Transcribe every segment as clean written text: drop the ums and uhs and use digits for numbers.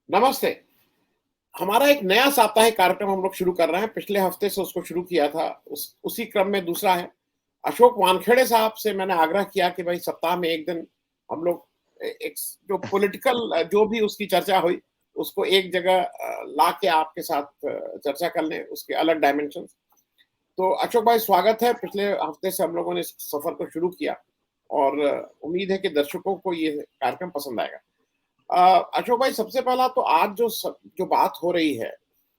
नमस्ते। हमारा एक नया साप्ताहिक कार्यक्रम हम लोग शुरू कर रहे हैं। पिछले हफ्ते से उसको शुरू किया था। उसी क्रम में दूसरा है। अशोक वानखेड़े साहब से मैंने आग्रह किया कि भाई सप्ताह में एक दिन हम लोग एक जो पॉलिटिकल जो भी उसकी चर्चा हुई, उसको एक जगह ला के आपके साथ चर्चा कर लें, उसके अलग डायमेंशन। तो अशोक भाई स्वागत है। पिछले हफ्ते से हम लोगों ने इस सफर को शुरू किया और उम्मीद है कि दर्शकों को ये कार्यक्रम पसंद आएगा। अशोक भाई सबसे पहला तो आज जो बात हो रही है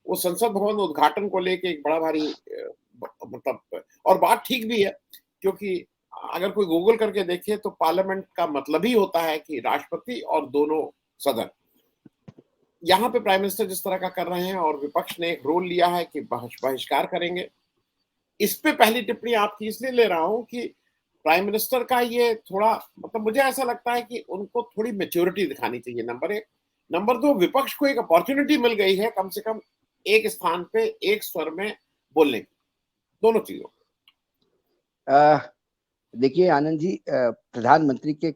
वो संसद भवन उद्घाटन को लेके एक बड़ा भारी मतलब और बात ठीक भी है, क्योंकि अगर कोई गूगल करके देखे तो पार्लियामेंट का मतलब ही होता है कि राष्ट्रपति और दोनों सदन। यहाँ पे प्राइम मिनिस्टर जिस तरह का कर रहे हैं और विपक्ष ने एक रोल लिया है कि बहिष्कार करेंगे। इस पे पहली टिप्पणी आपकी इसलिए ले रहा हूं कि प्राइम मिनिस्टर का ये थोड़ा मतलब मुझे ऐसा लगता है कि उनको थोड़ी मेच्योरिटी दिखानी चाहिए, नंबर एक। नंबर दो, विपक्ष को एक अपॉर्चुनिटी मिल गई है कम से कम एक स्थान पे एक स्वर में बोलने की, दोनों चीजों। देखिए आनंद जी, प्रधानमंत्री के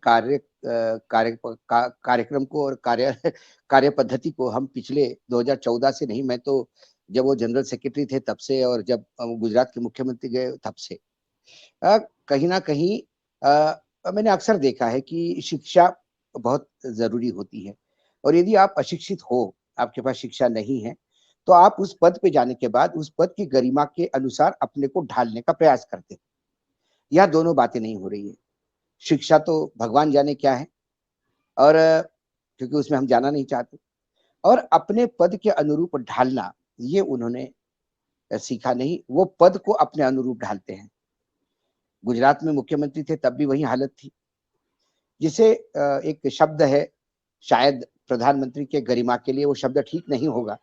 कार्यक्रम को और कार्य पद्धति को हम पिछले 2014 से नहीं, मैं तो जब वो जनरल सेक्रेटरी थे तब से, और जब गुजरात के मुख्यमंत्री गए तब से कहीं ना कहीं मैंने अक्सर देखा है कि शिक्षा बहुत जरूरी होती है। और यदि आप अशिक्षित हो, आपके पास शिक्षा नहीं है, तो आप उस पद पे जाने के बाद उस पद की गरिमा के अनुसार अपने को ढालने का प्रयास करते हैं। यह दोनों बातें नहीं हो रही है। शिक्षा तो भगवान जाने क्या है, और क्योंकि उसमें हम जाना नहीं चाहते, और अपने पद के अनुरूप ढालना ये उन्होंने सीखा नहीं। वो पद को अपने अनुरूप ढालते हैं। गुजरात में मुख्यमंत्री थे तब भी वही हालत थी। जिसे एक शब्द है, शायद प्रधानमंत्री के गरिमा के लिए वो शब्द ठीक नहीं होगा,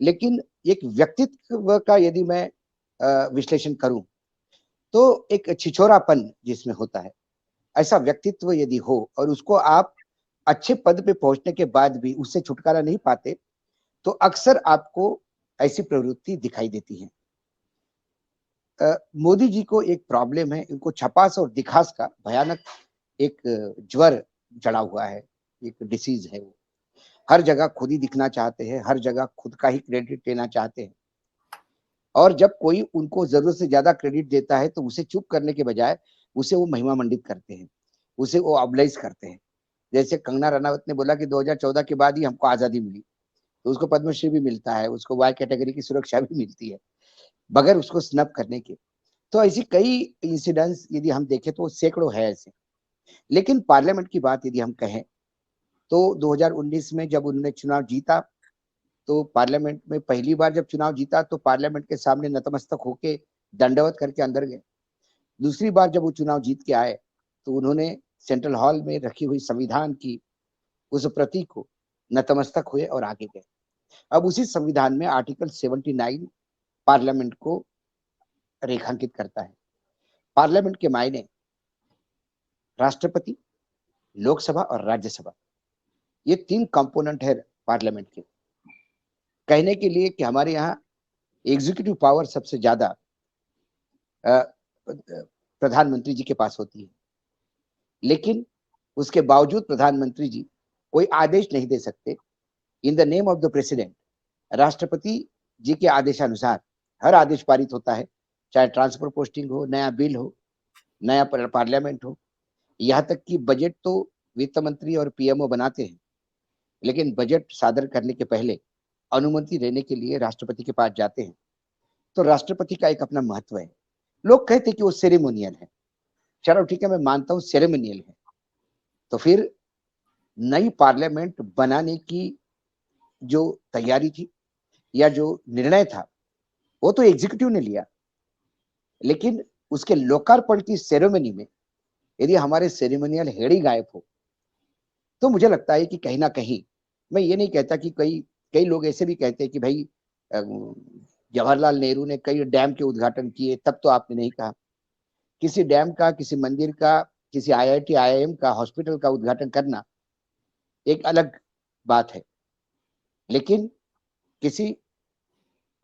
लेकिन एक व्यक्तित्व का यदि मैं विश्लेषण करूं, तो एक छिछोरापन जिसमें होता है, ऐसा व्यक्तित्व यदि हो और उसको आप अच्छे पद पे पहुंचने के बाद भी उससे छुटकारा नहीं पाते, तो अक्सर आपको ऐसी प्रवृत्ति दिखाई देती है। मोदी जी को एक प्रॉब्लम है, इनको छपास और दिखास का भयानक एक ज्वर चढ़ा हुआ है, एक डिसीज है वो। हर जगह खुद ही दिखना चाहते हैं, हर जगह खुद का ही क्रेडिट लेना चाहते हैं, और जब कोई उनको जरूरत से ज्यादा क्रेडिट देता है तो उसे चुप करने के बजाय उसे वो महिमा मंडित करते हैं, उसे वो ऑबलाइज करते हैं। जैसे कंगना रनावत ने बोला कि 2014 के बाद ही हमको आजादी मिली, तो उसको पद्मश्री भी मिलता है, उसको वाई कैटेगरी की सुरक्षा भी मिलती है, बगैर उसको स्नब करने के। तो ऐसी कई इंसिडेंट्स यदि हम देखें तो सैकड़ों है ऐसे। लेकिन पार्लियामेंट की बात यदि हम कहें, तो 2019 में जब उन्होंने चुनाव जीता, तो पार्लियामेंट में पहली बार जब चुनाव जीता तो पार्लियामेंट के सामने नतमस्तक होके दंडवत करके अंदर गए। दूसरी बार जब वो चुनाव जीत के आए, तो उन्होंने सेंट्रल हॉल में रखी हुई संविधान की उस प्रति को नतमस्तक हुए और आगे गए। अब उसी संविधान में आर्टिकल 79 पार्लियामेंट को रेखांकित करता है। पार्लियामेंट के मायने राष्ट्रपति, लोकसभा और राज्यसभा, ये तीन कंपोनेंट है पार्लियामेंट के। कहने के लिए कि हमारे यहाँ एग्जीक्यूटिव पावर सबसे ज्यादा प्रधानमंत्री जी के पास होती है, लेकिन उसके बावजूद प्रधानमंत्री जी कोई आदेश नहीं दे सकते। In the name of the president, राष्ट्रपति जी के आदेशानुसार हर आदेश पारित होता है, चाहे ट्रांसफर पोस्टिंग हो, नया बिल हो, नया पार्लियामेंट हो। यहाँ तक कि बजट तो वित्त मंत्री और पीएमओ बनाते हैं, लेकिन बजट सादर करने के पहले अनुमति लेने के लिए राष्ट्रपति के पास जाते हैं। तो राष्ट्रपति का एक अपना महत्व है। लोग कहते हैं कि वो सेरेमोनियल है। चलो ठीक है, मैं मानता हूँ सेरेमोनियल है। तो फिर नई पार्लियामेंट बनाने की जो तैयारी थी या जो निर्णय था, वो तो एग्जीक्यूटिव ने लिया, लेकिन उसके लोकार्पण की सेरेमनी में यदि हमारे सेरेमोनियल हेड ही गायब हो, तो मुझे लगता है कि कहीं ना कहीं, मैं ये नहीं कहता कि कई कई लोग ऐसे भी कहते हैं कि भाई जवाहरलाल नेहरू ने कई डैम के उद्घाटन किए, तब तो आपने नहीं कहा। किसी डैम का, किसी मंदिर का, किसी आईआईटी आईआईएम का, हॉस्पिटल का उद्घाटन करना एक अलग बात है, लेकिन किसी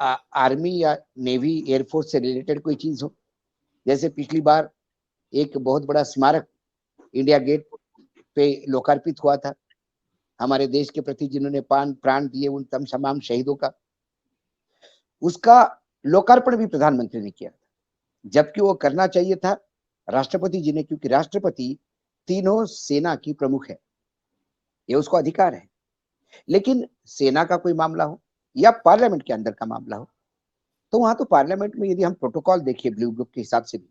आर्मी या नेवी एयरफोर्स से रिलेटेड कोई चीज हो, जैसे पिछली बार एक बहुत बड़ा स्मारक इंडिया गेट पे लोकार्पित हुआ था, हमारे देश के प्रति जिन्होंने प्राण दिए उन तमाम शहीदों का, उसका लोकार्पण भी प्रधानमंत्री ने किया था, जबकि वो करना चाहिए था राष्ट्रपति जी ने, क्योंकि राष्ट्रपति तीनों सेना की प्रमुख है, ये उसको अधिकार है। लेकिन सेना का कोई मामला हो या पार्लियामेंट के अंदर का मामला हो, तो वहां तो पार्लियामेंट में यदि हम प्रोटोकॉल देखिए ब्लू बुक के हिसाब से भी,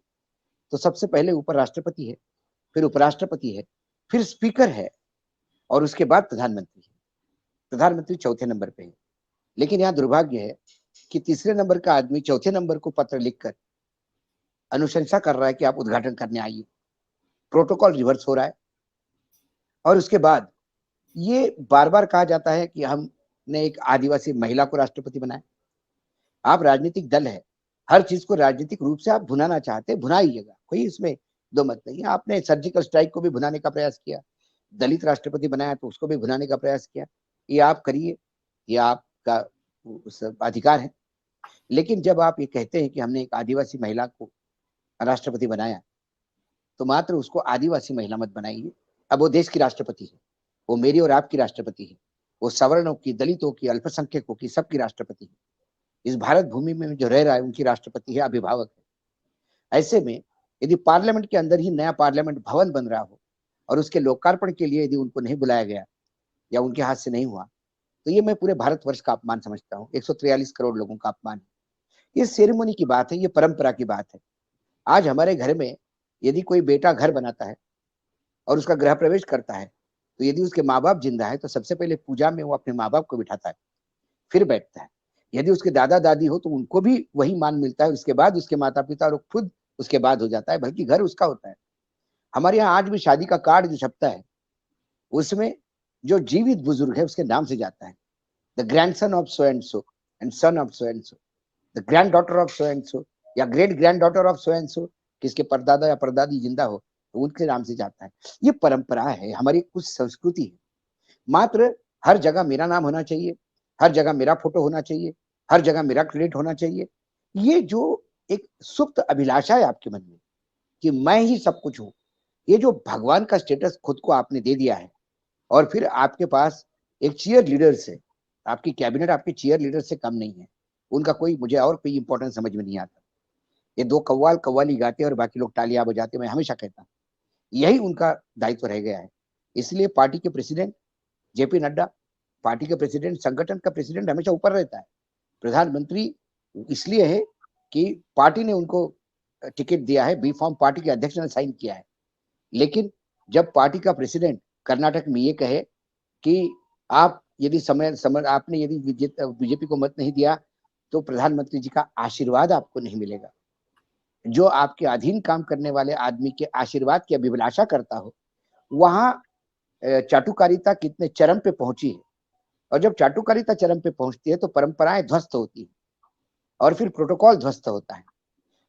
तो सबसे पहले ऊपर राष्ट्रपति है, फिर उपराष्ट्रपति है, फिर स्पीकर है, और उसके बाद प्रधानमंत्री है। प्रधानमंत्री चौथे नंबर पे है। लेकिन यहाँ दुर्भाग्य है कि तीसरे नंबर का आदमी चौथे नंबर को पत्र लिखकर अनुशंसा कर रहा है कि आप उद्घाटन करने आइए। प्रोटोकॉल रिवर्स हो रहा है। और उसके बाद ये बार बार कहा जाता है कि हमने एक आदिवासी महिला को राष्ट्रपति बनाया। आप राजनीतिक दल है, हर चीज को राजनीतिक रूप से आप भुनाना चाहते हैं, भुनाइएगा, कोई इसमें दो मत नहीं है। आपने सर्जिकल स्ट्राइक को भी भुनाने का प्रयास किया, दलित राष्ट्रपति बनाया तो उसको भी भुनाने का प्रयास किया। ये आप करिए, ये आपका अधिकार है। लेकिन जब आप ये कहते हैं कि हमने एक आदिवासी महिला को राष्ट्रपति बनाया, तो मात्र उसको आदिवासी महिला मत बनाइए। अब वो देश की राष्ट्रपति है, वो मेरी और आपकी राष्ट्रपति है, वो सवर्णों की, दलितों की, अल्पसंख्यकों की, सबकी राष्ट्रपति है। इस भारत भूमि में जो रह रहा है उनकी राष्ट्रपति है, अभिभावक है। ऐसे में यदि पार्लियामेंट के अंदर ही नया पार्लियामेंट भवन बन रहा हो और उसके लोकार्पण के लिए यदि उनको नहीं बुलाया गया या उनके हाथ से नहीं हुआ, तो ये मैं पूरे भारतवर्ष का अपमान समझता हूँ। 143 करोड़ लोगों का अपमान है। ये सेरेमनी की बात है, ये परंपरा की बात है। आज हमारे घर में यदि कोई बेटा घर बनाता है और उसका गृह प्रवेश करता है, तो यदि उसके माँ बाप जिंदा है तो सबसे पहले पूजा में वो अपने माँ बाप को बिठाता है, फिर बैठता है। यदि उसके दादा दादी हो तो उनको भी वही मान मिलता है, उसके बाद उसके माता पिता, और खुद उसके बाद हो जाता है, बल्कि घर उसका होता है। हमारे यहाँ आज भी शादी का कार्ड जो छपता है उसमें जो जीवित बुजुर्ग है उसके नाम से जाता है, the grandson of so and son of so and so, the granddaughter of so and so, या great granddaughter of so and so, किसके परदादा या परदादी जिंदा हो तो उनके नाम से जाता है। ये परंपरा है, हमारी कुछ संस्कृति है। मात्र हर जगह मेरा नाम होना चाहिए, हर जगह मेरा फोटो होना चाहिए, हर जगह मेरा क्रेडिट होना चाहिए, ये जो एक सुप्त अभिलाषा है आपके मन में कि मैं ही सब कुछ हूं, ये जो भगवान का स्टेटस खुद को आपने दे दिया है, और फिर आपके पास एक चीयर लीडर्स है, आपकी कैबिनेट आपके चीयर लीडर से कम नहीं है, उनका कोई, मुझे और कोई इंपॉर्टेंस समझ में नहीं आता। ये दो कव्वाल कव्वाली गाते और बाकी लोग तालियां बजाते, मैं हमेशा कहता हूं यही उनका दायित्व रह गया है। इसलिए पार्टी के प्रेसिडेंट जेपी नड्डा, पार्टी के प्रेसिडेंट, संगठन का प्रेसिडेंट हमेशा ऊपर रहता है। प्रधानमंत्री इसलिए है कि पार्टी ने उनको टिकट दिया है, बी फॉर्म पार्टी के अध्यक्ष ने साइन किया है। लेकिन जब पार्टी का प्रेसिडेंट कर्नाटक में ये कहे कि आप यदि समय आपने यदि बीजेपी को मत नहीं दिया तो प्रधानमंत्री जी का आशीर्वाद आपको नहीं मिलेगा, जो आपके अधीन काम करने वाले आदमी के आशीर्वाद की अभिलाषा करता हो, वहां चाटुकारिता कितने चरम पे पहुंची है। और जब चाटुकारिता चरम पे पहुंचती है तो परंपराएं ध्वस्त होती है और फिर प्रोटोकॉल ध्वस्त होता है।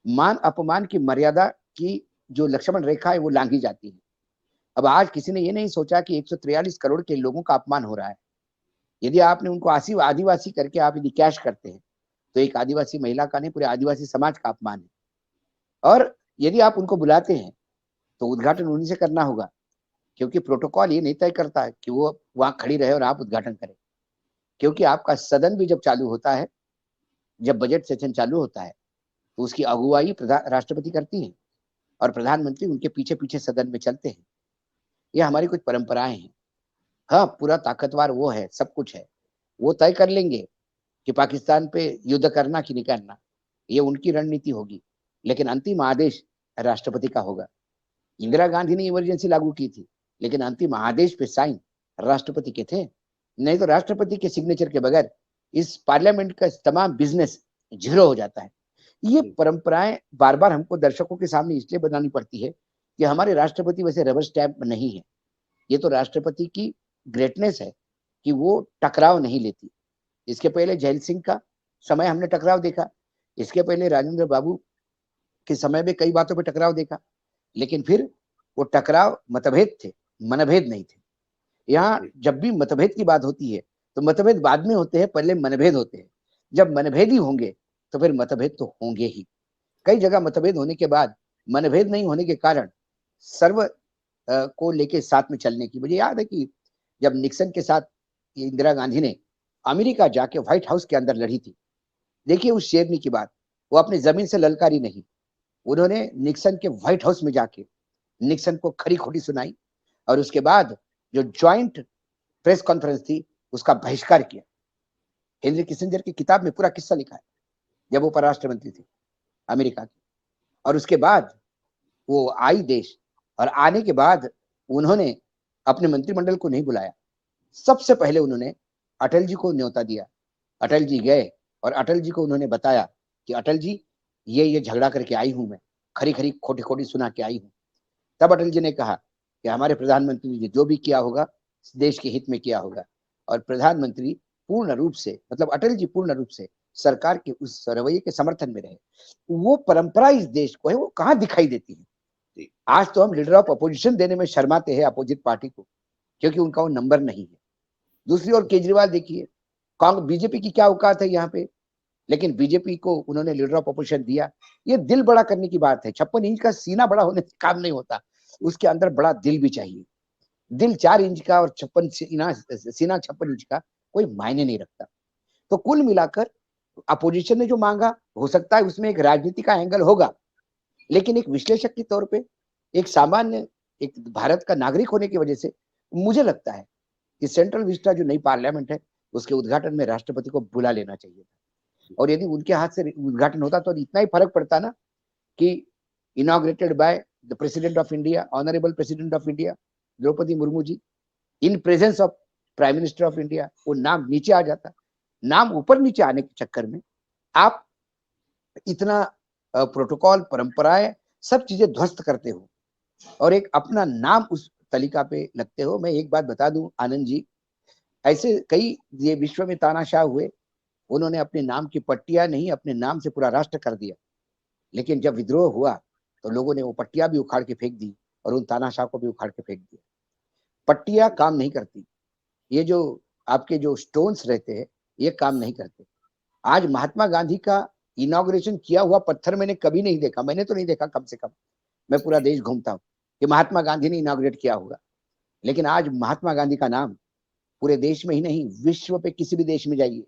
मान अपमान की मर्यादा की जो लक्ष्मण रेखा है वो लांघी जाती है। अब आज किसी ने ये नहीं सोचा कि 143 करोड़ के लोगों का अपमान हो रहा है। यदि आपने उनको आदिवासी करके आप यदि कैश करते हैं तो एक आदिवासी महिला का नहीं, पूरे आदिवासी समाज का अपमान है। और यदि आप उनको बुलाते हैं तो उद्घाटन उन्हीं से करना होगा, क्योंकि प्रोटोकॉल ये नहीं तय करता है कि वो वहां खड़ी रहे और आप उद्घाटन करें। क्योंकि आपका सदन भी जब चालू होता है, जब बजट सेशन चालू होता है, तो उसकी अगुवाई राष्ट्रपति करती है और प्रधानमंत्री उनके पीछे पीछे सदन में चलते हैं। ये हमारी कुछ परंपराएं हैं। हाँ, पूरा ताकतवर वो है, सब कुछ है, वो तय कर लेंगे कि पाकिस्तान पे युद्ध करना कि नहीं करना, ये उनकी रणनीति होगी। लेकिन अंतिम आदेश राष्ट्रपति का होगा। इंदिरा गांधी ने इमरजेंसी लागू की थी, लेकिन अंतिम आदेश पे साइन राष्ट्रपति के थे। नहीं तो राष्ट्रपति के सिग्नेचर के बगैर इस पार्लियामेंट का तमाम बिजनेस जीरो हो जाता है। ये परंपराएं बार बार हमको दर्शकों के सामने इसलिए बनानी पड़ती है कि हमारे राष्ट्रपति वैसे रबर स्टैम्प नहीं है। ये तो राष्ट्रपति की ग्रेटनेस है कि वो टकराव नहीं लेती। इसके पहले जैल सिंह का समय हमने टकराव देखा, इसके पहले राजेंद्र बाबू के समय में कई बातों पे टकराव देखा, लेकिन फिर वो टकराव मतभेद थे, मनभेद नहीं थे। यहाँ जब भी मतभेद की बात होती है तो मतभेद बाद में होते हैं, पहले मनभेद होते हैं। जब मनभेद ही होंगे तो फिर मतभेद तो होंगे ही। कई जगह मतभेद होने के बाद मनभेद नहीं होने के कारण सर्व को लेके साथ में चलने की, मुझे याद है कि जब निक्सन के साथ इंदिरा गांधी ने अमेरिका जाके व्हाइट हाउस के अंदर लड़ी थी, देखिए उस शेरनी की बात, वो अपनी जमीन से ललकारी नहीं, उन्होंने निक्सन के व्हाइट हाउस में जाके निक्सन को खरी खोटी सुनाई और उसके बाद जो ज्वाइंट प्रेस कॉन्फ्रेंस थी उसका बहिष्कार किया। हेनरी किसिंजर की किताब में पूरा किस्सा लिखा है, जब वो परराष्ट्र मंत्री थे अमेरिका की। और उसके बाद वो आई देश, और आने के बाद उन्होंने अपने मंत्रिमंडल को नहीं बुलाया, सबसे पहले उन्होंने अटल जी को न्योता दिया। अटल जी गए और अटल जी को उन्होंने बताया कि अटल जी ये झगड़ा करके आई हूं, मैं खरी खरी खोटी खोटी सुना के आई हूं। तब अटल जी ने कहा कि हमारे प्रधानमंत्री जी जो भी किया होगा देश के हित में किया होगा। और प्रधानमंत्री पूर्ण रूप से, मतलब अटल जी पूर्ण रूप से सरकार के उस रवैये के समर्थन में रहे। वो परंपरा इस देश को है, वो कहाँ दिखाई देती है। आज तो हम लीडर ऑफ अपोजिशन देने में शर्माते हैं अपोजिट पार्टी को, क्योंकि उनका वो नंबर नहीं है। दूसरी ओर केजरीवाल देखिए, कांग्रेस बीजेपी की क्या औकात है यहाँ पे, लेकिन बीजेपी को उन्होंने लीडर ऑफ अपोजिशन दिया। ये दिल बड़ा करने की बात है। 56 इंच का सीना बड़ा होने से काम नहीं होता, उसके अंदर बड़ा दिल भी चाहिए। दिल 4 इंच का और 56 सीना 56 इंच का कोई मायने नहीं रखता। तो कुल मिलाकर अपोजिशन ने जो मांगा, हो सकता है उसमें एक राजनीति का एंगल होगा, लेकिन एक विश्लेषक के तौर पे, एक सामान्य एक भारत का नागरिक होने की वजह से मुझे लगता है कि सेंट्रल विस्टा जो नई पार्लियामेंट है उसके उद्घाटन में राष्ट्रपति को बुला लेना चाहिए था। और यदि उनके हाथ से उद्घाटन होता तो इतना ही फर्क पड़ता ना कि inaugurated by the president of India, honourable president of India Droupadi Murmu ji, in presence of prime minister of India, वो नाम नीचे आ जाता। नाम ऊपर नीचे आने के चक्कर में आप इतना प्रोटोकॉल, परंपराएं, सब चीजें ध्वस्त करते हो और एक अपना नाम उस तालिका पे लगते हो। मैं एक बात बता दूं आनंद जी, ऐसे कई ये विश्व में तानाशाह हुए, उन्होंने अपने नाम की पट्टियां नहीं, अपने नाम से पूरा राष्ट्र कर दिया। लेकिन जब विद्रोह हुआ तो लोगों ने वो पट्टियां भी उखाड़ के फेंक दी और उन तानाशाह को भी उखाड़ के फेंक दिया। पट्टियां काम नहीं करती, ये जो आपके जो स्टोन्स रहते हैं ये काम नहीं करते। आज महात्मा गांधी का इनॉग्रेशन किया हुआ पत्थर मैंने कभी नहीं देखा, मैंने तो नहीं देखा, कम से कम मैं पूरा देश घूमता हूँ कि महात्मा गांधी ने इनॉग्रेट किया होगा। लेकिन आज महात्मा गांधी का नाम पूरे देश में ही नहीं, विश्व पे किसी भी देश में जाइए,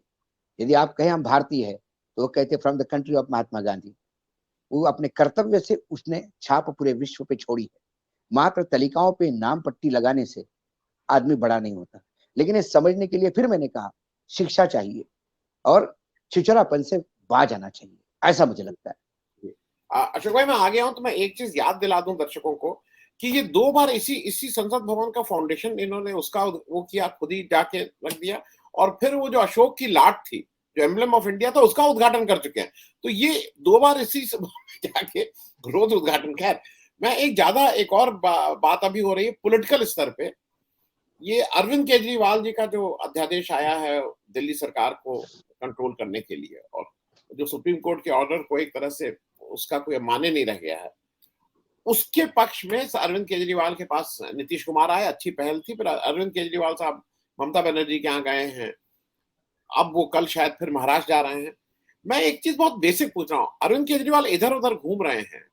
यदि आप कहें हम भारतीय है तो वो कहते from the country of Mahatma Gandhi. वो अपने कर्तव्य से उसने छाप पूरे विश्व पे छोड़ी है। मात्र तालिकाओं पे नाम पट्टी लगाने से आदमी बड़ा नहीं होता। लेकिन ये समझने के लिए फिर मैंने कहा शिक्षा चाहिए और छिछोरापन से बाज आना चाहिए, ऐसा मुझे लगता है। अशोक भाई, मैं आ गया हूं तो मैं एक चीज याद दिला दूं दर्शकों को कि ये 2 बार इसी संसद भवन का फाउंडेशन इन्होंने उसका वो किया, खुद ही जाके रख दिया। और फिर वो जो अशोक की लाट थी, जो एम्बलम ऑफ इंडिया था, उसका उद्घाटन कर चुके हैं। तो ये 2 बार इसी जाके रोज उद्घाटन। खैर, मैं एक और बात अभी हो रही है पॉलिटिकल स्तर पे। ये अरविंद केजरीवाल जी का जो अध्यादेश आया है दिल्ली सरकार को कंट्रोल करने के लिए, और जो सुप्रीम कोर्ट के ऑर्डर को एक तरह से उसका कोई माने नहीं रह गया है, उसके पक्ष में अरविंद केजरीवाल के पास नीतीश कुमार आए, अच्छी पहल थी। फिर अरविंद केजरीवाल साहब ममता बनर्जी के यहाँ गए हैं, अब वो कल शायद फिर महाराष्ट्र जा रहे हैं। मैं एक चीज बहुत बेसिक पूछ रहा हूँ, अरविंद केजरीवाल इधर उधर घूम रहे हैं,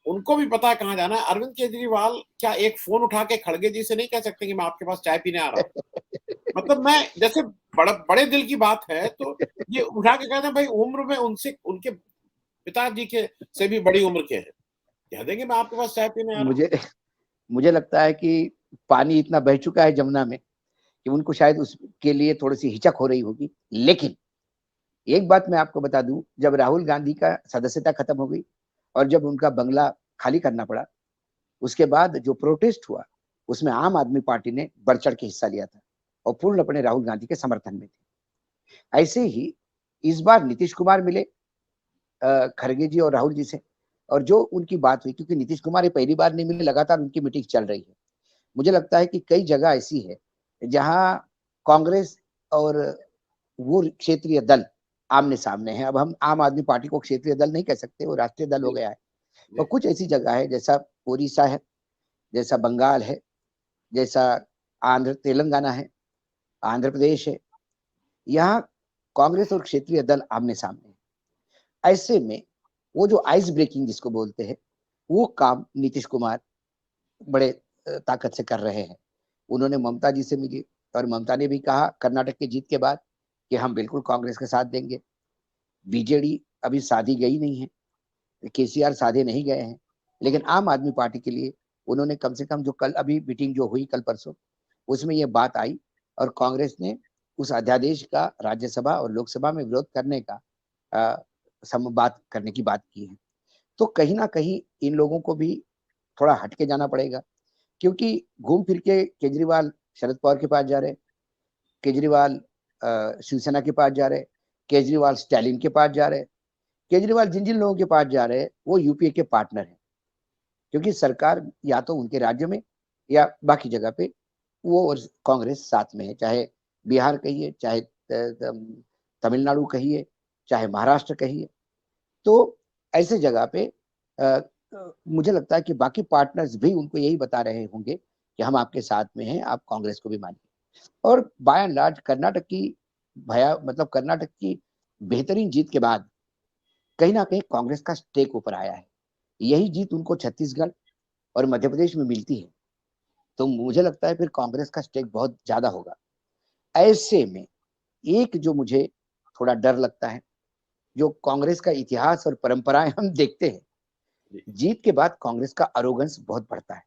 उनको भी पता है कहाँ जाना है। अरविंद केजरीवाल क्या एक फोन उठा के खड़गे जी से नहीं कह सकते कि मैं आपके पास चाय पीने आ रहा हूँ? मतलब मैं जैसे बड़े दिल की बात है तो ये उठा के कहते हैं भाई उम्र में उनसे, उनके पिताजी के से भी बड़ी उम्र के हैं, कह देंगे मैं आपके पास चाय पीने आ रहा हूँ। मुझे लगता है कि पानी इतना बह चुका है जमुना में कि उनको शायद उसके लिए थोड़ी सी हिचक हो रही होगी। लेकिन एक बात मैं आपको बता दूं, जब राहुल गांधी का सदस्यता खत्म हो गई और जब उनका बंगला खाली करना पड़ा, उसके बाद जो प्रोटेस्ट हुआ उसमें आम आदमी पार्टी ने बढ़ चढ़ के हिस्सा लिया था और पूर्णपणे राहुल गांधी के समर्थन में थे। ऐसे ही इस बार नीतीश कुमार मिले खड़गे जी और राहुल जी से, और जो उनकी बात हुई, क्योंकि नीतीश कुमार ये पहली बार नहीं मिले, लगातार उनकी मीटिंग चल रही है। मुझे लगता है कि कई जगह ऐसी है जहां कांग्रेस और वो क्षेत्रीय दल आमने सामने है। अब हम आम आदमी पार्टी को क्षेत्रीय दल नहीं कह सकते, वो राष्ट्रीय दल हो गया है। और कुछ ऐसी जगह है जैसा ओडिशा है, जैसा बंगाल है, जैसा तेलंगाना है, आंध्र प्रदेश है, यहाँ कांग्रेस और क्षेत्रीय दल आमने सामने है। ऐसे में वो जो आइस ब्रेकिंग जिसको बोलते हैं, वो काम नीतीश कुमार बड़े ताकत से कर रहे हैं। उन्होंने ममता जी से मिली और ममता ने भी कहा कर्नाटक की जीत के बाद कि हम बिल्कुल कांग्रेस के साथ देंगे। बीजेडी अभी साधी गई नहीं है, केसीआर साधे नहीं गए हैं, लेकिन आम आदमी पार्टी के लिए उन्होंने कम से कम जो कल अभी मीटिंग जो हुई कल परसों, उसमें ये बात आई और कांग्रेस ने उस अध्यादेश का राज्यसभा और लोकसभा में विरोध करने का बात करने की बात की है। तो कहीं ना कहीं इन लोगों को भी थोड़ा हटके जाना पड़ेगा, क्योंकि घूम फिर के केजरीवाल शरद पवार के पास जा रहे, केजरीवाल शिवसेना के पास जा रहे, केजरीवाल स्टालिन के पास जा रहे, केजरीवाल जिन जिन लोगों के पास जा रहे हैं वो यूपीए के पार्टनर हैं, क्योंकि सरकार या तो उनके राज्य में या बाकी जगह पे वो और कांग्रेस साथ में है, चाहे बिहार कहिए, चाहे तमिलनाडु कहिए, चाहे महाराष्ट्र कहिए। तो ऐसे जगह पे मुझे लगता है कि बाकी पार्टनर्स भी उनको यही बता रहे होंगे कि हम आपके साथ में हैं, आप कांग्रेस को भी मानिए। और बाय एंड लार्ज कर्नाटक की कर्नाटक की बेहतरीन जीत के बाद कहीं ना कहीं कांग्रेस का स्टेक ऊपर आया है। यही जीत उनको छत्तीसगढ़ और मध्य प्रदेश में मिलती है तो मुझे लगता है फिर कांग्रेस का स्टेक बहुत ज्यादा होगा। ऐसे में एक जो मुझे थोड़ा डर लगता है, जो कांग्रेस का इतिहास और परंपराएं हम देखते हैं, जीत के बाद कांग्रेस का अरोगेंस बहुत बढ़ता है।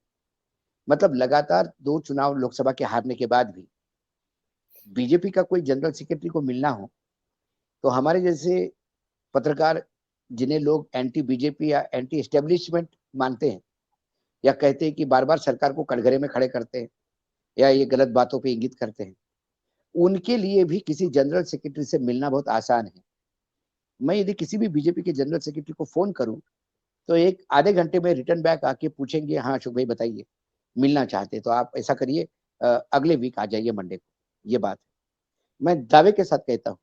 मतलब लगातार 2 चुनाव लोकसभा के हारने के बाद भी बीजेपी का कोई जनरल सेक्रेटरी को मिलना हो तो हमारे जैसे पत्रकार, जिन्हें लोग एंटी बीजेपी या एंटी एस्टेब्लिशमेंट मानते हैं या कहते हैं कि बार बार सरकार को कटघरे में खड़े करते हैं या ये गलत बातों पे इंगित करते हैं, उनके लिए भी किसी जनरल सेक्रेटरी से मिलना बहुत आसान है। मैं यदि किसी भी बीजेपी के जनरल सेक्रेटरी को फोन करूं तो एक आधे घंटे में रिटर्न बैक आके पूछेंगे, हाँ अशोक भाई बताइए, मिलना चाहते तो आप ऐसा करिए, अगले वीक आ जाइए मंडे को। ये बात है, मैं दावे के साथ कहता हूँ।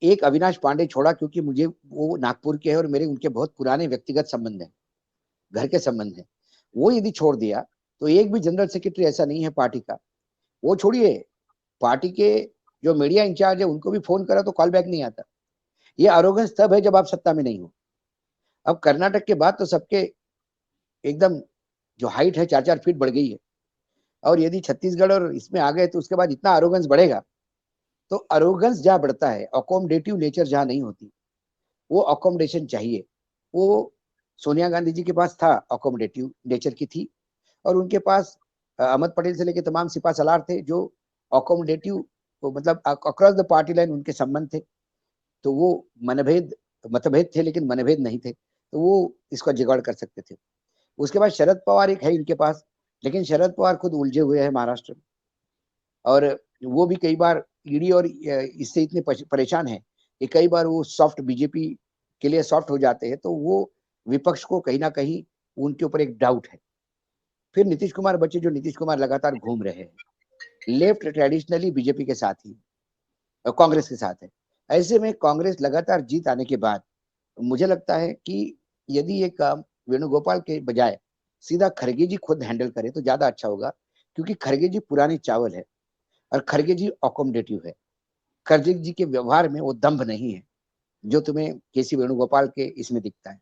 एक अविनाश पांडे छोड़ा क्योंकि मुझे वो नागपुर के है और मेरे उनके बहुत पुराने व्यक्तिगत संबंध है, घर के संबंध है। वो यदि छोड़ दिया तो एक भी जनरल सेक्रेटरी ऐसा नहीं है पार्टी का, वो छोड़िए पार्टी के जो मीडिया इंचार्ज है उनको भी फोन करा तो कॉल बैक नहीं आता। ये अरोगेंस तब है जब आप सत्ता में नहीं हो। अब कर्नाटक के बाद तो सबके एकदम जो हाइट है 4-4 फीट बढ़ गई है, और यदि छत्तीसगढ़ और इसमें आ गए तो उसके बाद इतना अरोगेंस बढ़ेगा। तो अरोगेंस जहां बढ़ता है, अकोमोडेटिव नेचर जहां नहीं होती, वो अकोमोडेशन चाहिए। वो सोनिया गांधी जी के पास था, अकोमोडेटिव नेचर की थी, और उनके पास अहमद पटेल से लेकर तमाम सिपा सलार थे जो अकोमोडेटिव, मतलब अक्रॉस द पार्टी लाइन उनके संबंध थे। तो वो मतभेद थे लेकिन मनभेद नहीं थे, तो वो इसका जुगाड़ कर सकते थे। उसके बाद शरद पवार एक है इनके पास, लेकिन शरद पवार खुद उलझे हुए हैं महाराष्ट्र में, और वो भी कई बार ईडी और इससे इतने परेशान है कि कई बार वो सॉफ्ट बीजेपी के लिए सॉफ्ट हो जाते हैं, तो वो विपक्ष को कहीं ना कहीं उनके ऊपर एक डाउट है। फिर नीतीश कुमार बच्चे, जो नीतीश कुमार लगातार घूम रहे हैं, लेफ्ट ट्रेडिशनली बीजेपी के साथ ही कांग्रेस के साथ है। ऐसे में कांग्रेस लगातार जीत आने के बाद मुझे लगता है कि यदि ये काम वेणुगोपाल के बजाय सीधा खरगे जी खुद हैंडल करे तो ज्यादा अच्छा होगा, क्योंकि खरगे जी पुरानी चावल है और खरगे जी अकोमोडेटिव है। खरगे जी के व्यवहार में वो दम्भ नहीं है जो तुम्हें केसी वेणुगोपाल के इसमें दिखता है।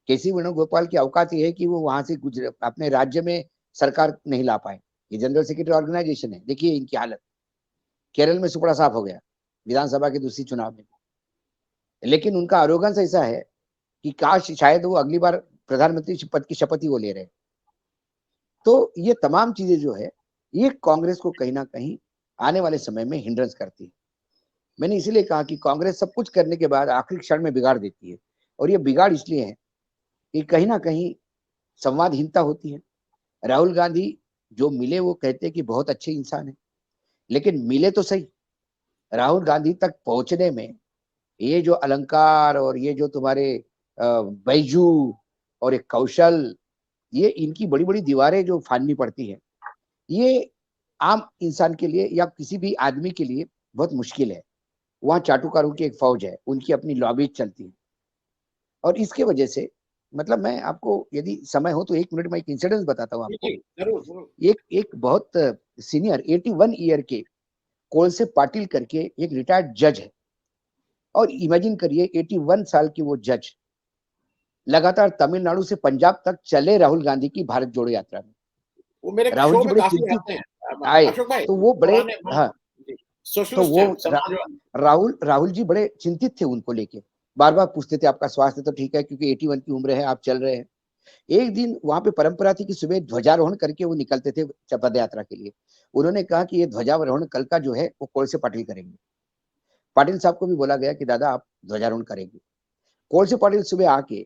केसी वेणुगोपाल की औकात ये है कि वो वहां से अपने राज्य में सरकार नहीं ला पाए। ये जनरल सेक्रेटरी ऑर्गेनाइजेशन है, देखिए इनकी हालत। केरल में सुपड़ा साफ हो गया विधानसभा के दूसरी चुनाव में, लेकिन उनका आरोगेंस ऐसा है कि काश शायद वो अगली बार प्रधानमंत्री पद की शपथ ही वो ले रहे। तो ये तमाम चीजें जो है, ये कांग्रेस को कहीं ना कहीं आने वाले समय में हिंड्रेंस करती है। मैंने इसीलिए कहा कि कांग्रेस सब कुछ करने के बाद आखिरी क्षण में बिगाड़ देती है, और ये बिगाड़ इसलिए है कि कहीं ना कहीं संवादहीनता होती है। राहुल गांधी जो मिले वो कहते हैं कि बहुत अच्छे इंसान है, लेकिन मिले तो सही, राहुल गांधी तक पहुंचने में ये जो अलंकार और ये जो तुम्हारे बैजू और एक कौशल, ये इनकी बड़ी बड़ी दीवारें जो फाड़नी पड़ती है, ये आम इंसान के लिए या किसी भी आदमी के लिए बहुत मुश्किल है। वहां चाटुकारों की एक फौज है, उनकी अपनी लॉबी चलती है, और इसके वजह से मतलब मैं आपको यदि समय हो तो 1 मिनट में एक इंसिडेंस बताता हूँ आपको। जरूर जरूर। एक एक बहुत सीनियर 81 ईयर के कोलसे पाटिल करके एक रिटायर्ड जज है, और इमेजिन करिए 81 साल की वो जज लगातार तमिलनाडु से पंजाब तक चले राहुल गांधी की भारत जोड़ो यात्रा में। वो मेरे राहुल शो जी में बड़े काफी चिंतित आते हैं आए, अशोक भाई, तो वो बड़े, पुराने हाँ, तो सोशलिस्ट वो हैं, समाजवादी। राहुल जी बड़े चिंतित थे उनको लेके, बार बार पूछते थे आपका स्वास्थ्य तो ठीक है, क्योंकि 81 की उम्र है, आप चल रहे हैं। एक दिन वहां पे परंपरा थी कि सुबह ध्वजारोहण करके वो निकलते थे पद यात्रा के लिए। उन्होंने कहा कि ये ध्वजारोहण कल का जो है वो कोलसे पाटिल करेंगे। पाटिल साहब को भी बोला गया कि दादा आप ध्वजारोहण करेंगे। कोलसे पाटिल सुबह आके,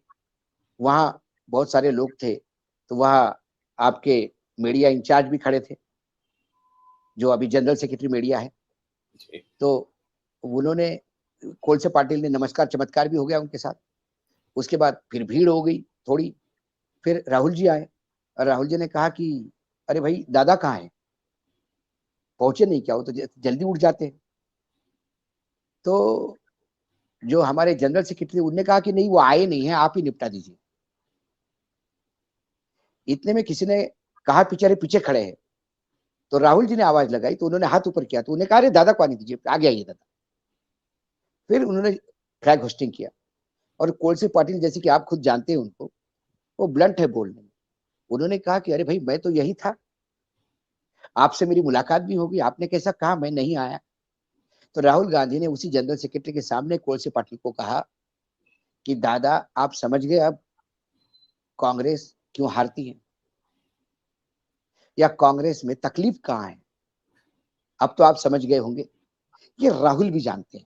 वहां बहुत सारे लोग थे, तो वहां आपके मीडिया इंचार्ज भी खड़े थे, जो अभी जनरल सेक्रेटरी मीडिया है। तो उन्होंने, कोलसे पाटिल ने नमस्कार चमत्कार भी हो गया उनके साथ। उसके बाद फिर भीड़ हो गई थोड़ी, फिर राहुल जी आए और राहुल जी ने कहा कि अरे भाई दादा कहाँ है, पहुंचे नहीं क्या, वो तो जल्दी उठ जाते हैं। तो जो हमारे जनरल सेक्रेटरी, उनने कहा कि नहीं वो आए नहीं है, आप ही निपटा दीजिए। इतने में किसी ने कहा बेचारे पीछे खड़े हैं, तो राहुल जी ने आवाज लगाई, तो उन्होंने हाथ ऊपर किया, तो उन्होंने कहा अरे दादा को आने दीजिए, आगे आइए दादा। फिर उन्होंने फ्लैग होस्टिंग किया। और कोलसे पाटिल, जैसे कि आप खुद जानते हैं उनको, वो ब्लंट है बोलने में। उन्होंने कहा कि अरे भाई मैं तो यही था, आपसे मेरी मुलाकात भी होगी, आपने कैसा कहा मैं नहीं आया। तो राहुल गांधी ने उसी जनरल सेक्रेटरी के सामने कोलसे पाटिल को कहा कि दादा आप समझ गए अब कांग्रेस क्यों हारती है, या कांग्रेस में तकलीफ कहाँ है, अब तो आप समझ गए होंगे। ये राहुल भी जानते हैं,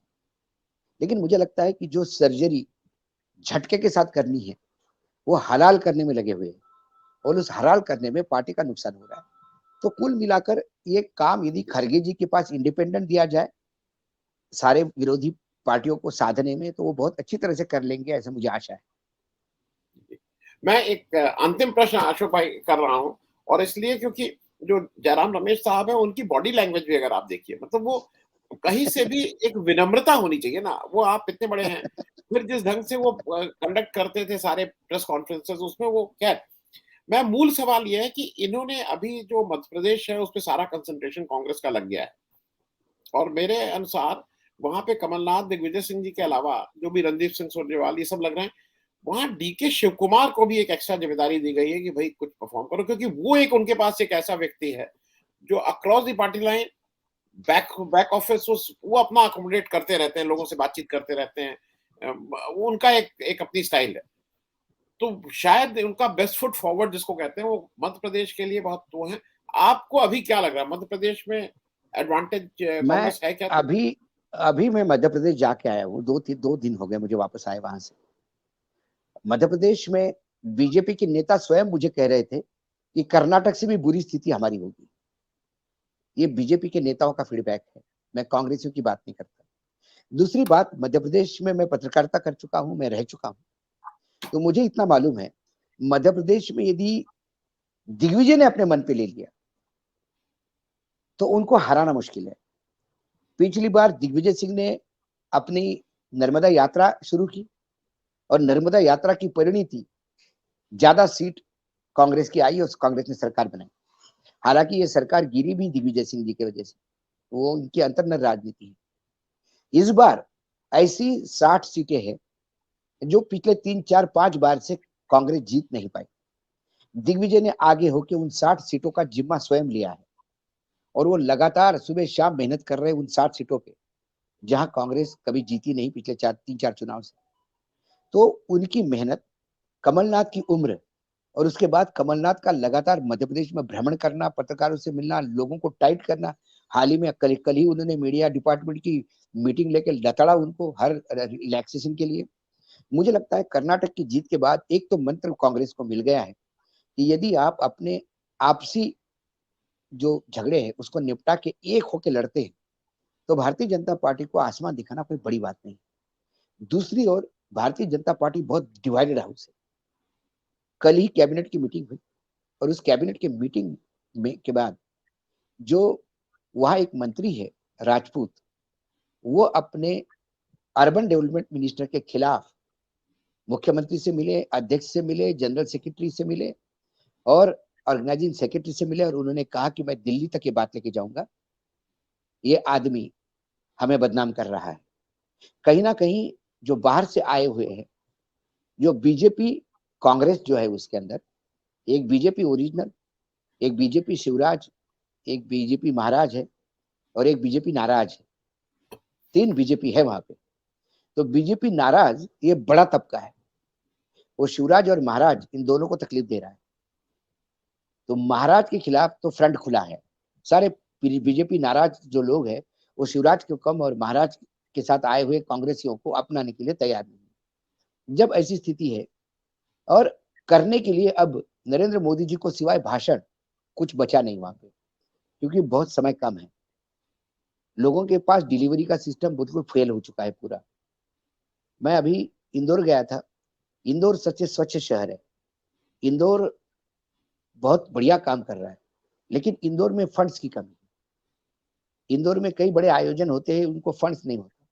लेकिन मुझे लगता है कि जो सर्जरी झटके के साथ करनी है, वो हलाल करने में लगे हुए हैं, और उस हलाल करने में पार्टी का नुकसान हो रहा है। तो कुल मिलाकर ये काम यदि खरगे जी के पास इंडिपेंडेंट दिया जाए सारे विरोधी पार्टियों को साधने में, तो वो बहुत अच्छी तरह से कर लेंगे, ऐसा मुझे आशा है। मैं एक अंतिम प्रश्न अशोक भाई कर रहा हूं, और इसलिए क्योंकि जो जयराम रमेश साहब है उनकी बॉडी लैंग्वेज भी अगर आप देखिए, मतलब वो कहीं से भी एक विनम्रता होनी चाहिए ना, वो आप इतने बड़े हैं, फिर जिस ढंग से वो कंडक्ट करते थे सारे प्रेस कॉन्फ्रेंसेस, उसमें वो खैर, मैं मूल सवाल ये है कि इन्होंने अभी जो मध्य प्रदेश है उस पर सारा कंसंट्रेशन कांग्रेस का लग गया है, और मेरे अनुसार वहां पे कमलनाथ, दिग्विजय सिंह जी के अलावा जो भी रणदीप सिंह सुरजेवाला ये सब लग रहे हैं, वहां डीके शिव कुमार को भी एक एक्स्ट्रा जिम्मेदारी दी गई है कि भाई कुछ परफॉर्म करो, क्योंकि वो एक उनके पास एक ऐसा व्यक्ति है जो across the party line back back office वो अपना अकोमोडेट करते रहते हैं, लोगों से बातचीत करते रहते हैं, वो उनका एक अपनी स्टाइल है। तो शायद उनका बेस्ट फुट फॉरवर्ड जिसको कहते हैं वो मध्य प्रदेश के लिए बहुत वो है। आपको अभी क्या लग रहा है, मध्य प्रदेश में एडवांटेज मैं कांग्रेस है क्या? अभी अभी मैं मध्य प्रदेश जाके आया हूँ, 2 दिन हो गए मुझे वापस आए वहां से। मध्य प्रदेश में बीजेपी के नेता स्वयं मुझे कह रहे थे कि कर्नाटक से भी बुरी स्थिति हमारी होगी। ये बीजेपी के नेताओं का फीडबैक है, मैं कांग्रेसियों की बात नहीं करता। दूसरी बात, मध्य प्रदेश में मैं पत्रकारिता कर चुका हूं, मैं रह चुका हूं, तो मुझे इतना मालूम है, मध्य प्रदेश में यदि दिग्विजय ने अपने मन पे ले लिया तो उनको हराना मुश्किल है। पिछली बार दिग्विजय सिंह ने अपनी नर्मदा यात्रा शुरू की, और नर्मदा यात्रा की परिणति ज्यादा सीट कांग्रेस की आई और कांग्रेस ने सरकार बनाई। हालांकि ये सरकार गिरी भी दिग्विजय सिंह जी की वजह से, वो उनकी अंतर्नर राजनीति है। इस बार ऐसी 60 सीटें हैं जो पिछले 3 4 5 बार से कांग्रेस जीत नहीं पाई। दिग्विजय ने आगे होकर उन 60 सीटों का जिम्मा स्वयं लिया है, और वो लगातार सुबह शाम मेहनत कर रहे हैं उन 60 सीटों पे, जहां कांग्रेस कभी जीती नहीं पिछले 3 4 चुनाव से। तो उनकी मेहनत, कमलनाथ की उम्र, और उसके बाद कमलनाथ का लगातार मध्य प्रदेश में भ्रमण करना, पत्रकारों से मिलना, लोगों को टाइट करना। हाल ही में कल ही उन्होंने मीडिया डिपार्टमेंट की मीटिंग लेकर लताड़ा उनको हर रिलैक्सेशन के लिए। मुझे लगता है कर्नाटक की जीत के बाद एक तो मंत्र कांग्रेस को मिल गया है कि यदि आप अपने आपसी जो झगड़े हैं उसको निपटा के एक होके लड़ते हैं, तो भारतीय जनता पार्टी को आसमान दिखाना कोई बड़ी बात नहीं। दूसरी ओर भारतीय जनता पार्टी बहुत डिवाइडेड हाउस है। कल ही कैबिनेट की मीटिंग हुई, और उस कैबिनेट की मीटिंग में के बाद जो वहां एक मंत्री है राजपूत, वो अपने अर्बन डेवलपमेंट मिनिस्टर के खिलाफ मुख्यमंत्री से मिले, अध्यक्ष से मिले, जनरल सेक्रेटरी से मिले, और ऑर्गेनाइजिंग सेक्रेटरी से मिले, और उन्होंने कहा कि मैं दिल्ली तक ये बात लेके जाऊंगा, ये आदमी हमें बदनाम कर रहा है। कहीं ना कहीं जो बाहर से आए हुए हैं, जो बीजेपी कांग्रेस जो है उसके अंदर एक बीजेपी ओरिजिनल, एक बीजेपी शिवराज, एक बीजेपी महाराज है और एक बीजेपी नाराज है। 3 बीजेपी है वहां पे। तो बीजेपी नाराज ये बड़ा तबका है, वो शिवराज और महाराज इन दोनों को तकलीफ दे रहा है। तो महाराज के खिलाफ तो फ्रंट खुला है। सारे बीजेपी नाराज जो लोग हैं वो शिवराज के कम और महाराज के साथ आए हुए कांग्रेसियों को अपनाने के लिए तैयार नहीं। जब ऐसी स्थिति है और करने के लिए अब नरेंद्र मोदी जी को सिवाय भाषण कुछ बचा नहीं वहां पे, क्योंकि बहुत समय कम है। लोगों के पास डिलीवरी का सिस्टम बिल्कुल फेल हो चुका है पूरा। मैं अभी इंदौर गया था। इंदौर सच्चे स्वच्छ शहर है। इंदौर बहुत बढ़िया काम कर रहा है, लेकिन इंदौर में फंड्स की कमी है। इंदौर में कई बड़े आयोजन होते हैं, उनको फंड्स नहीं होता,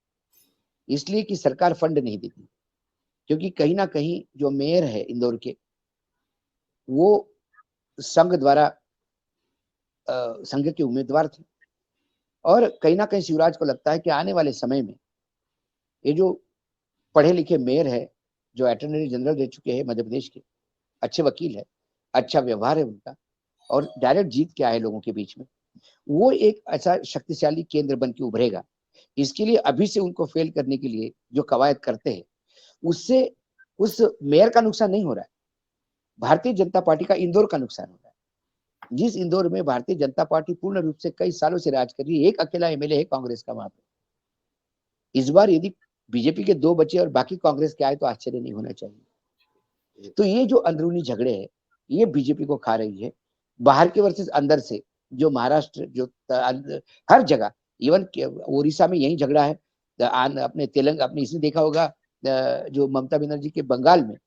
इसलिए कि सरकार फंड नहीं देती। क्योंकि कहीं ना कहीं जो मेयर है इंदौर के, वो संघ द्वारा संघ के उम्मीदवार थे और कहीं ना कहीं शिवराज को लगता है कि आने वाले समय में ये जो पढ़े लिखे मेयर है, जो अटॉर्नी जनरल रह चुके हैं मध्य प्रदेश के, अच्छे वकील है, अच्छा व्यवहार है उनका और डायरेक्ट जीत के आए लोगों के बीच में, वो एक ऐसा शक्तिशाली केंद्र बन के उभरेगा। इसके लिए अभी से उनको फेल करने के लिए जो कवायद करते हैं, उससे उस मेयर का नुकसान नहीं हो रहा है, भारतीय जनता पार्टी का इंदौर का नुकसान हो रहा है। जिस इंदौर में भारतीय जनता पार्टी पूर्ण रूप से कई सालों से राज कर रही है, एक अकेला एमएलए है कांग्रेस का वहां पे। इस बार यदि बीजेपी के 2 बचे और बाकी कांग्रेस के आए तो आश्चर्य नहीं होना चाहिए। तो ये जो अंदरूनी झगड़े हैं, ये बीजेपी को खा रही है। बाहर के वर्सेस अंदर से, जो महाराष्ट्र, जो हर जगह, इवन उड़ीसा में यही झगड़ा है, अपने तेलंगाना, आपने इसने देखा होगा जो ममता बनर्जी के बंगाल में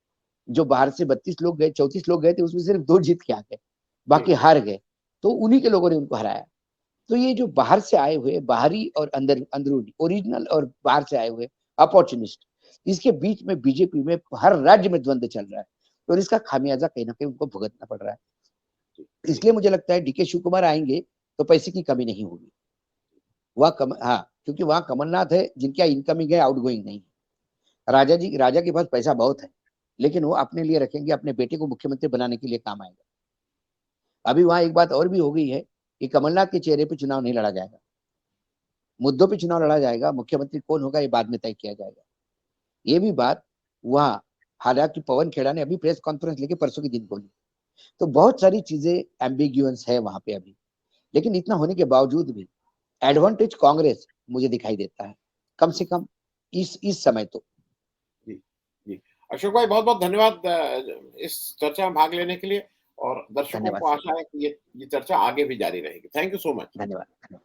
जो बाहर से 32 लोग गए, 34 लोग गए थे, उसमें सिर्फ 2 जीत के आ गए, बाकी हार गए। तो उन्हीं के लोगों ने उनको हराया। तो ये जो बाहर से आए हुए, बाहरी और अंदरूनी, ओरिजिनल और बाहर से आए हुए अपॉर्चुनिस्ट, इसके बीच में बीजेपी में हर राज्य में द्वंद्व चल रहा है और इसका खामियाजा कहीं ना कहीं उनको भुगतना पड़ रहा है। इसलिए मुझे लगता है डीके शिव कुमार आएंगे तो पैसे की कमी नहीं होगी। हाँ, क्योंकि वहां कमलनाथ है जिनका इनकमिंग है, आउटगोइंग नहीं है। राजा के पास पैसा बहुत है, लेकिन वो अपने लिए रखेंगे, अपने बेटे को मुख्यमंत्री बनाने के लिए काम आएगा। अभी वहां एक बात और भी हो गई है कि कमलनाथ के चेहरे पे चुनाव नहीं लड़ा जाएगा, मुद्दों पे चुनाव लड़ा जाएगा। मुख्यमंत्री कौन होगा ये बाद में तय किया जाएगा। ये भी बात वहां, हालांकि पवन खेड़ा ने अभी प्रेस कॉन्फ्रेंस लेके परसों के दिन बोली। तो बहुत सारी चीजें एम्बिग्यूअस है वहां पे अभी, लेकिन इतना होने के बावजूद भी एडवांटेज कांग्रेस मुझे दिखाई देता है, कम से कम इस समय तो। जी जी, अशोक भाई बहुत बहुत धन्यवाद इस चर्चा में भाग लेने के लिए, और दर्शकों धन्यवाद को आशा है कि ये चर्चा आगे भी जारी रहेगी। Thank you so much. धन्यवाद।